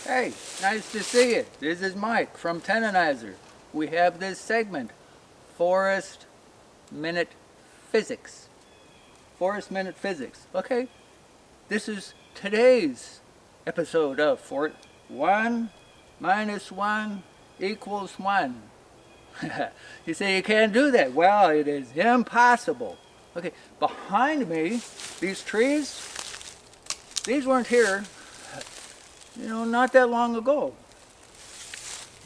Hey, nice to see you. This is Mike from Tenonizer. We have this segment, Forest Minute Physics. Forest Minute Physics. Okay, this is today's episode of 1 minus 1 equals 1. You say you can't do that. Well, it is impossible. Okay, behind me, these trees, these weren't here not that long ago.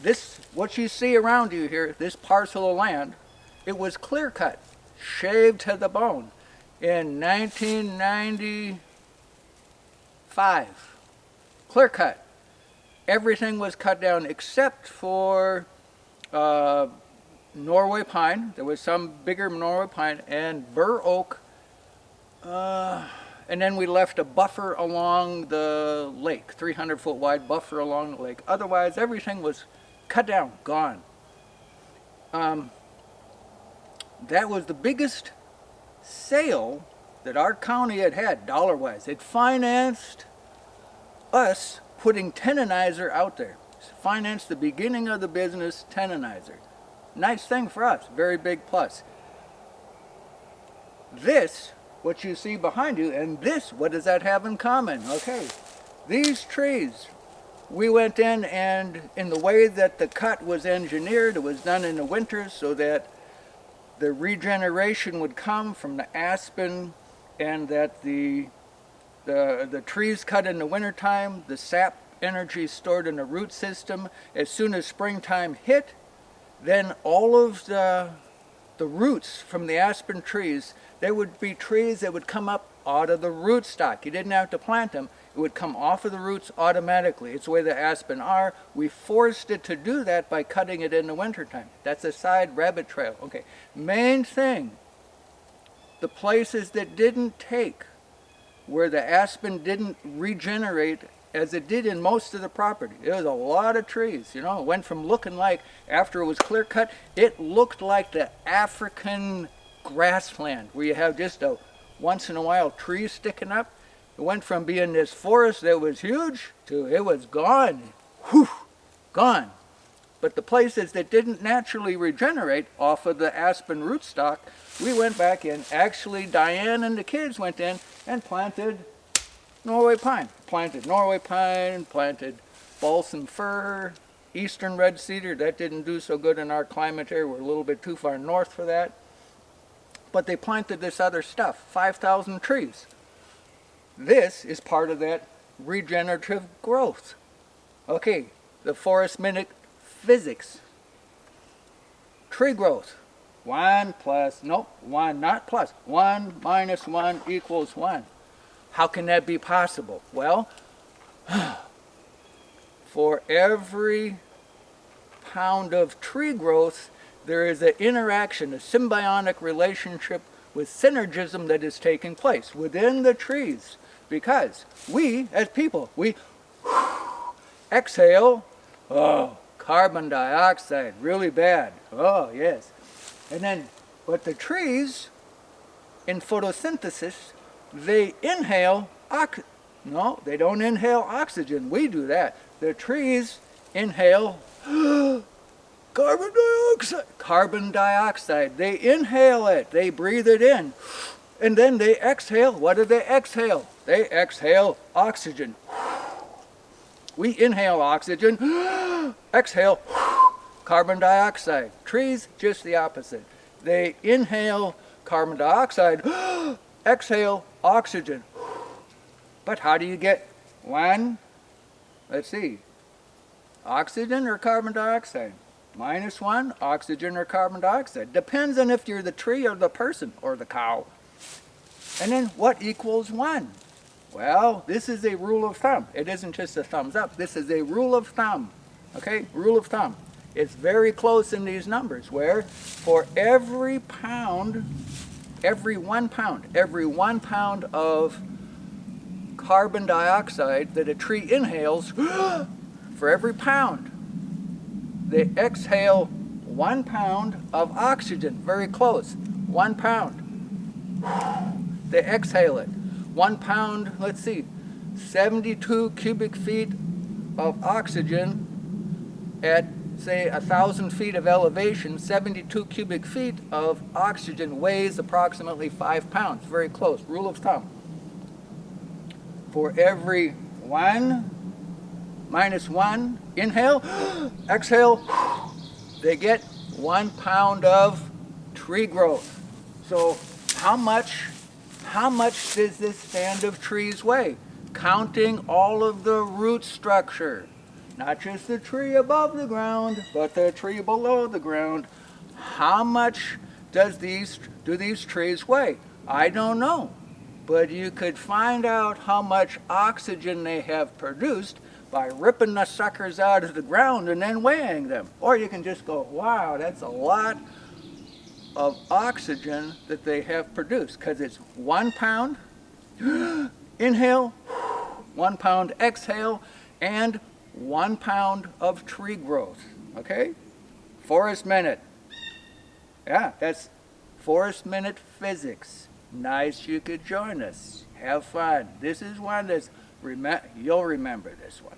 This, what you see around you here, this parcel of land, it was clear cut, shaved to the bone in 1995. Clear cut. Everything was cut down except for Norway pine. There was some bigger Norway pine and bur oak. And then we left a buffer along the lake, 300-foot wide buffer along the lake. Otherwise, everything was cut down, gone. That was the biggest sale that our county had dollar-wise. It financed us putting Tenonizer out there. It financed the beginning of the business, Tenonizer. Nice thing for us, very big plus. This, what you see behind you, and this, what does that have in common? Okay, these trees, we went in and in the way that the cut was engineered, it was done in the winter so that the regeneration would come from the aspen and that the trees cut in the wintertime, the sap energy stored in the root system. As soon as springtime hit, then all of the roots from the aspen trees, there would be trees that would come up out of the rootstock. You didn't have to plant them. It would come off of the roots automatically. It's the way the aspen are. We forced it to do that by cutting it in the wintertime. That's a side rabbit trail. Okay, main thing, the places that didn't take, where the aspen didn't regenerate as it did in most of the property. It was a lot of trees, it went from looking like, after it was clear cut, it looked like the African grassland where you have just a once in a while tree sticking up. It went from being this forest that was huge to it was gone. Whew, gone. But the places that didn't naturally regenerate off of the aspen rootstock, we went back in. Actually, Diane and the kids went in and planted Norway pine. Planted Norway pine, planted balsam fir, eastern red cedar. That didn't do so good in our climate here. We're a little bit too far north for that. But they planted this other stuff, 5,000 trees. This is part of that regenerative growth. Okay, the forest minute physics. Tree growth. 1 minus 1 equals 1. How can that be possible? Well, for every pound of tree growth, there is an interaction, a symbiotic relationship with synergism that is taking place within the trees. Because we, as people, we exhale, carbon dioxide, really bad. Oh, yes. And then, but the trees, in photosynthesis, they inhale no, they don't inhale oxygen. We do that. The trees inhale carbon dioxide. They inhale it. They breathe it in. And then they exhale. What do they exhale? They exhale oxygen. We inhale oxygen, exhale carbon dioxide. Trees, just the opposite. They inhale carbon dioxide, exhale oxygen. But how do you get one? Let's see. Oxygen or carbon dioxide? Minus 1, oxygen or carbon dioxide. Depends on if you're the tree or the person or the cow. And then what equals 1? Well, this is a rule of thumb. It isn't just a thumbs up. This is a rule of thumb. Okay, rule of thumb. It's very close in these numbers where for every pound, every 1 pound of carbon dioxide that a tree inhales, for every pound, they exhale 1 pound of oxygen. Very close. 1 pound. They exhale it. 1 pound, let's see, 72 cubic feet of oxygen at, say, 1,000 feet of elevation. 72 cubic feet of oxygen weighs approximately 5 pounds. Very close, rule of thumb. For every one, minus one, inhale, exhale, they get 1 pound of tree growth. So how much does this stand of trees weigh? Counting all of the root structure, not just the tree above the ground, but the tree below the ground. How much do these trees weigh? I don't know, but you could find out how much oxygen they have produced by ripping the suckers out of the ground and then weighing them. Or you can just go, wow, that's a lot of oxygen that they have produced, because it's 1 pound inhale, 1 pound exhale, and 1 pound of tree growth. Okay? Forest minute. Yeah, that's Forest minute physics. Nice you could join us. Have fun. This is one that's, you'll remember this one.